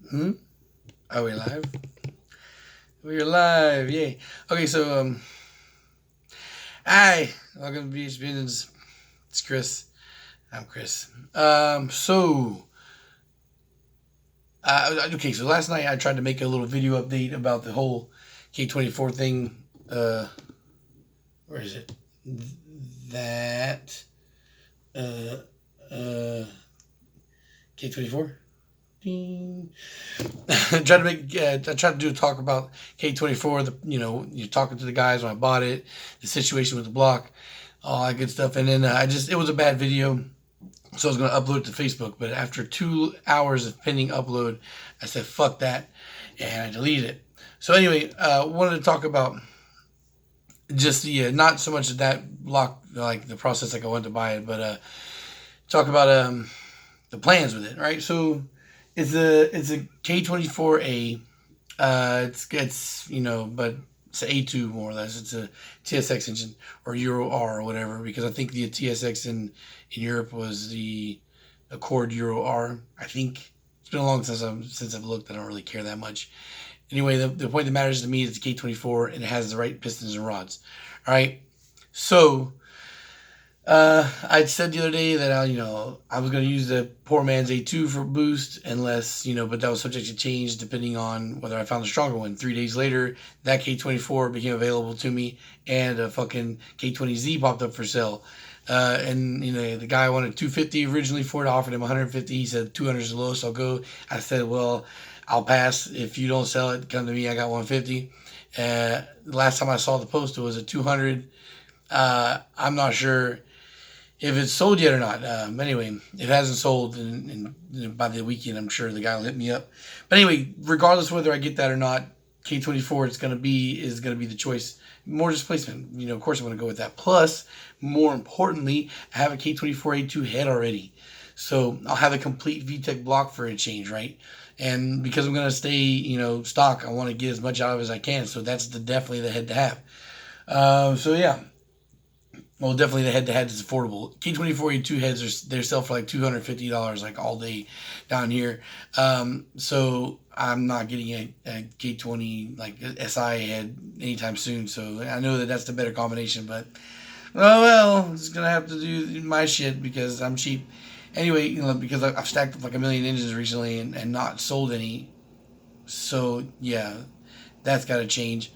Hmm? Are we live? We're live, yay. Okay, so, hi, welcome to Beach Opinions. It's Chris. I'm Chris. Okay, so last night I tried to make a little video update about the whole K24 thing. Where is it? That, uh, K24? I tried to do a talk about K24. You're talking to the guys when I bought it, the situation with the block, all that good stuff. And then it was a bad video, so I was going to upload it to Facebook. But after 2 hours of pending upload, I said fuck that, and I deleted it. So anyway, wanted to talk about just the not so much of that block, like the process, like I wanted to buy it, but talk about the plans with it. Right, so. It's a K24A. It's but it's an A2 more or less. It's a TSX engine or Euro R or whatever, because I think the TSX in Europe was the Accord Euro R. I think it's been a long time since I've looked. I don't really care that much. Anyway, the point that matters to me is the K24 and it has the right pistons and rods. All right, so. I said the other day that I was going to use the poor man's A2 for boost, unless but that was subject to change depending on whether I found a stronger one. 3 days later, that K24 became available to me, and a fucking K20Z popped up for sale. And the guy wanted 250 originally for it. I offered him 150. He said 200 is the lowest I'll go. I said, well, I'll pass. If you don't sell it, come to me. I got 150. Last time I saw the post, it was at 200. I'm not sure if it's sold yet or not. Anyway, it hasn't sold, and by the weekend, I'm sure the guy will hit me up. But anyway, regardless whether I get that or not, K24 is going to be the choice. More displacement. Of course, I'm going to go with that. Plus, more importantly, I have a K24A2 head already, so I'll have a complete VTEC block for a change, right? And because I'm going to stay, stock, I want to get as much out of it as I can. So that's definitely the head to have. So yeah. Well, definitely the head-to-head is affordable. K24A2 heads they're sell for like $250 like all day down here. So I'm not getting a K20 like SI head anytime soon. So I know that that's the better combination, but well, it's gonna have to do my shit because I'm cheap. Anyway, because I've stacked up like a million engines recently and not sold any. So yeah, that's got to change.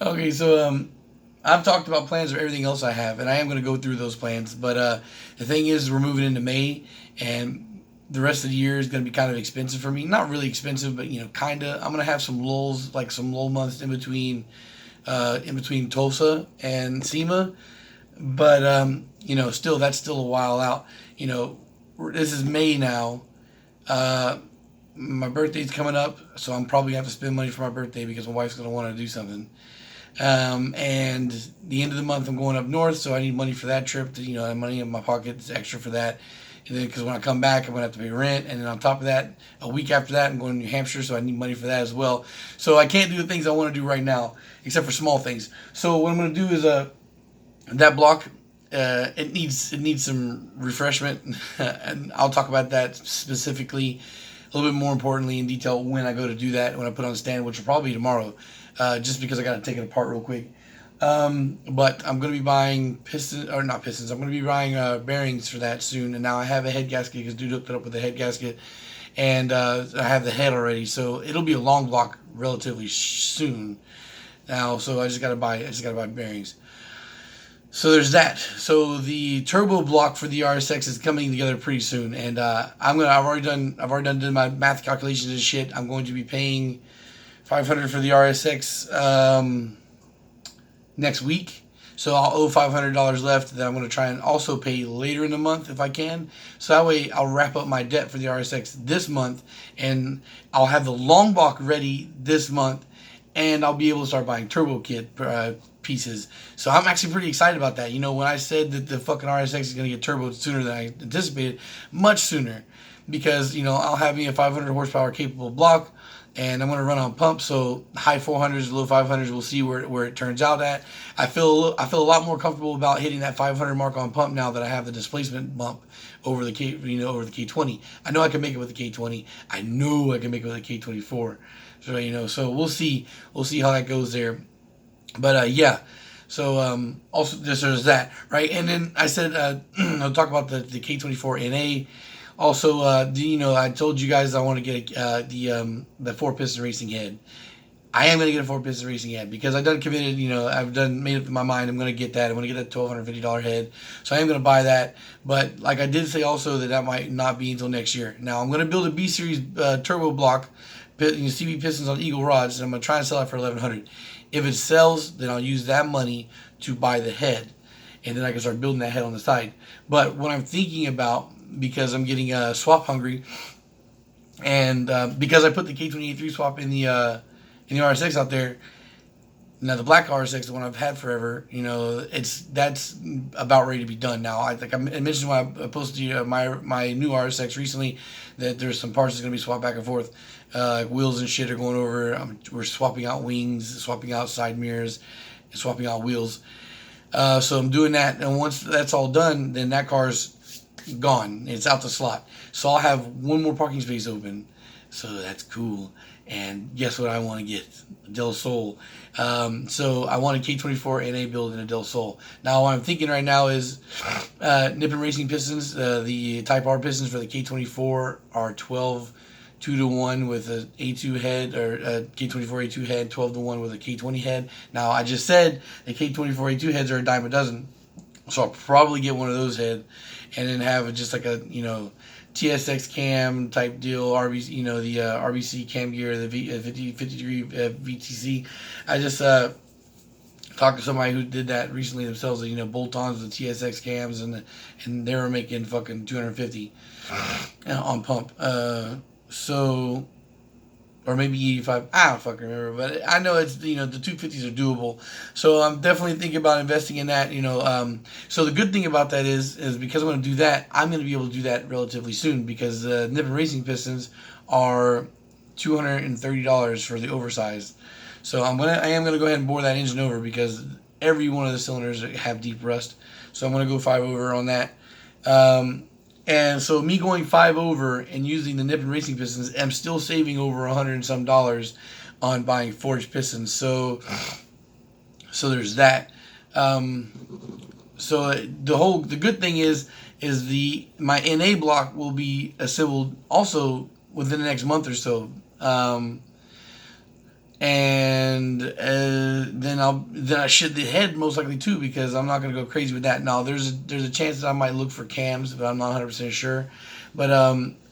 Okay, so I've talked about plans for everything else I have, and I am going to go through those plans. But the thing is, we're moving into May, and the rest of the year is going to be kind of expensive for me. Not really expensive, but kind of. I'm going to have some lulls, like some lull months in between Tulsa and SEMA. But still, that's still a while out. This is May now. My birthday's coming up, so I'm probably going to have to spend money for my birthday because my wife's going to want to do something. And the end of the month I'm going up north, so I need money for that trip. To have money in my pocket that's extra for that. And then because when I come back, I'm gonna have to pay rent, and then on top of that, a week after that, I'm going to New Hampshire, so I need money for that as well. So I can't do the things I want to do right now, except for small things. So what I'm gonna do is that block. It needs some refreshment, and I'll talk about that specifically, a little bit more importantly in detail when I go to do that, when I put on the stand, which will probably be tomorrow. Just because I got to take it apart real quick. But I'm going to be buying pistons, or not pistons, I'm going to be buying bearings for that soon. And now I have a head gasket because dude hooked it up with a head gasket. And I have the head already. So it'll be a long block relatively soon. Now, so I just got to buy bearings. So there's that. So the turbo block for the RSX is coming together pretty soon. And I've already done my math calculations and shit. I'm going to be paying $500 for the RSX next week, so I'll owe $500 left that I'm going to try and also pay later in the month if I can. So that way I'll wrap up my debt for the RSX this month, and I'll have the long block ready this month, and I'll be able to start buying turbo kit pieces. So I'm actually pretty excited about that. When I said that the fucking RSX is going to get turbo sooner than I anticipated, much sooner, because I'll have me a 500 horsepower capable block and I'm going to run on pump. So high 400s, low 500s. We'll see where it turns out at. I feel a lot more comfortable about hitting that 500 mark on pump now that I have the displacement bump over the over the K20. I know I can make it with the K20. I know I can make it with the K24. So so we'll see how that goes there. But yeah. So also there's that, right? And then I said I'll talk about the K24 NA. Also, I told you guys I want to get the 4-piston racing head. I am gonna get a 4-piston racing head because I've done committed. I've done made up in my mind. I'm gonna get that. I'm gonna get that $1,250 head. So I am gonna buy that. But like I did say also that might not be until next year. Now I'm gonna build a B series turbo block, CV pistons on Eagle rods, and I'm gonna try and sell it for 1,100. If it sells, then I'll use that money to buy the head, and then I can start building that head on the side. But what I'm thinking about, because I'm getting swap hungry, and because I put the K28 swap in the RSX out there. Now the black RSX, the one I've had forever, that's about ready to be done now. I mentioned when I posted my new RSX recently that there's some parts that's gonna be swapped back and forth. Wheels and shit are going over. We're swapping out wings, swapping out side mirrors, and swapping out wheels. So I'm doing that, and once that's all done, then that car's gone. It's out the slot. So I'll have one more parking space open. So that's cool. And guess what I want to get? Del Sol. So I want a K24 NA build in a Del Sol. Now what I'm thinking right now is Nippon Racing pistons. The Type R pistons for the K24 are 12 2-to-1 with a A2 head, or a K24 A2 head, 12-to-1 with a K20 head. Now I just said the K24 A2 heads are a dime a dozen. So I'll probably get one of those head, and then have just like a TSX cam type deal, RBC, the RBC cam gear, the 50 degree VTC. I just talked to somebody who did that recently themselves. Bolt-ons with TSX cams, and they were making fucking 250 on pump. So. Or maybe 85. I don't fucking remember, but I know it's the 250s are doable. So I'm definitely thinking about investing in that. So the good thing about that is because I'm going to do that, I'm going to be able to do that relatively soon, because the Nippon Racing pistons are $230 for the oversized. So I am gonna go ahead and bore that engine over, because every one of the cylinders have deep rust. So I'm gonna go 5 over on that. And so me going 5 over and using the Nippon Racing pistons, I'm still saving over $100 and some on buying forged pistons. So there's that. So the good thing is my NA block will be assembled also within the next month or so. And then I should the head most likely too, because I'm not gonna go crazy with that. Now there's a chance that I might look for cams, but I'm not 100% sure. But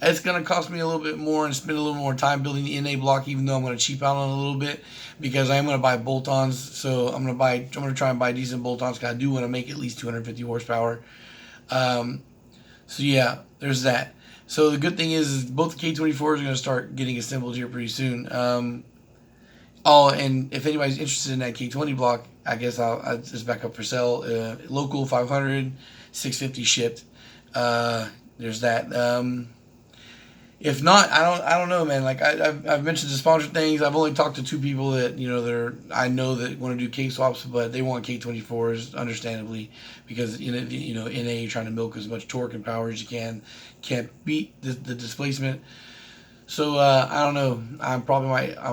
it's gonna cost me a little bit more and spend a little more time building the NA block, even though I'm gonna cheap out on it a little bit, because I am gonna buy bolt-ons. So I'm gonna try and buy decent bolt-ons, because I do want to make at least 250 horsepower. So yeah, there's that. So the good thing is both the K24s are gonna start getting assembled here pretty soon. Oh, and if anybody's interested in that K20 block, I guess it's back up for sale. Local 500, 650 shipped. There's that. If not, I don't know, man. Like I've mentioned the sponsor things. I've only talked to 2 people that I know that want to do K swaps, but they want K24s, understandably, because NA you're trying to milk as much torque and power as you can. Can't beat the displacement. So I don't know. I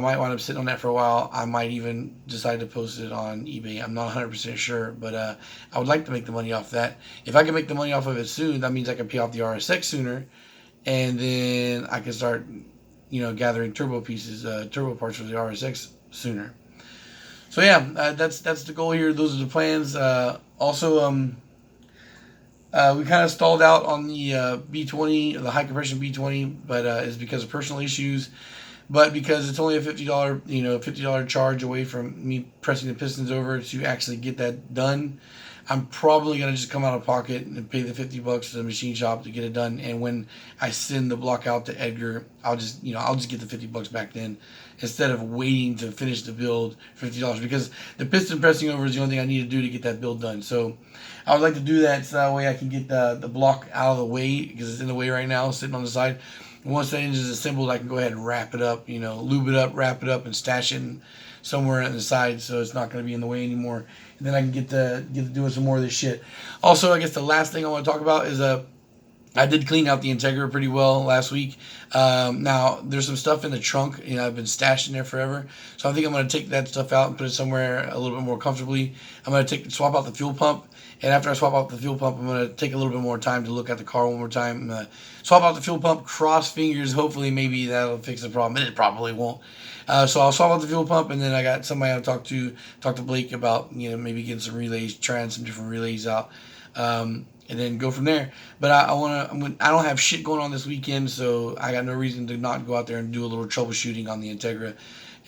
might wind up sitting on that for a while. I might even decide to post it on eBay. I'm not 100% sure, but I would like to make the money off that. If I can make the money off of it soon, that means I can pay off the RSX sooner, and then I can start, gathering turbo pieces, turbo parts for the RSX sooner. So yeah, that's the goal here. Those are the plans. We kind of stalled out on the B20, the high compression B20, but it's because of personal issues. But because it's only a $50 charge away from me pressing the pistons over to actually get that done, I'm probably gonna just come out of pocket and pay the $50 to the machine shop to get it done. And when I send the block out to Edgar, I'll just get the $50 back then, instead of waiting to finish the build for $50, because the piston pressing over is the only thing I need to do to get that build done. So I would like to do that, so that way I can get the block out of the way, because it's in the way right now, sitting on the side. once the engine is assembled, I can go ahead and wrap it up, you know, lube it up, wrap it up, and stash it somewhere on the side so it's not going to be in the way anymore. And then I can get to doing some more of this shit. Also, I guess the last thing I want to talk about is I did clean out the Integra pretty well last week. Now, there's some stuff in the trunk. You know, I've been stashing there forever. So I think I'm going to take that stuff out and put it somewhere a little bit more comfortably. I'm going to swap out the fuel pump. And after I swap out the fuel pump, I'm going to take a little bit more time to look at the car one more time. Swap out the fuel pump, cross fingers. Hopefully, maybe that'll fix the problem. It probably won't. So I'll swap out the fuel pump, and then I got somebody I'll talk to Blake about, you know, maybe getting some relays, trying some different relays out. And then go from there. But I don't have shit going on this weekend, so I got no reason to not go out there and do a little troubleshooting on the Integra.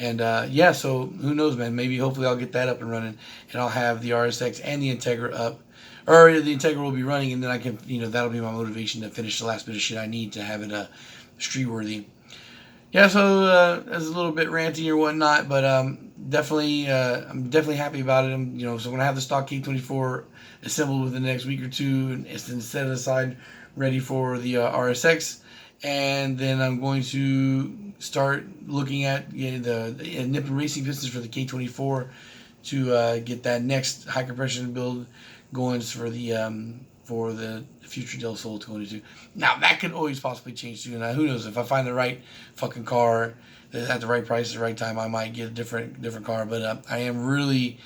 And yeah, so who knows, man? Maybe hopefully I'll get that up and running, and I'll have the RSX and the Integra up, or the Integra will be running, and then I can, you know, that'll be my motivation to finish the last bit of shit I need to have it street worthy. Yeah, so that's a little bit ranty or whatnot, but definitely, I'm definitely happy about it. You know, so when I have the stock K24 assembled within the next week or two, and it's then set aside, ready for the RSX, and then I'm going to start looking at, you know, the Nippon racing pistons for the K24 to get that next high compression build going for the future Del Sol 22. Now that could always possibly change too. Now who knows, if I find the right fucking car at the right price at the right time, I might get a different car. But I am really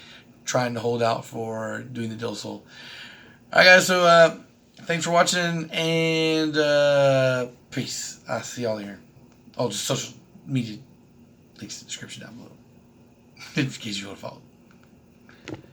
trying to hold out for doing the Del Sol. All right, guys. So thanks for watching, and peace. I'll see y'all here. Oh, just social media links in the description down below in case you want to follow.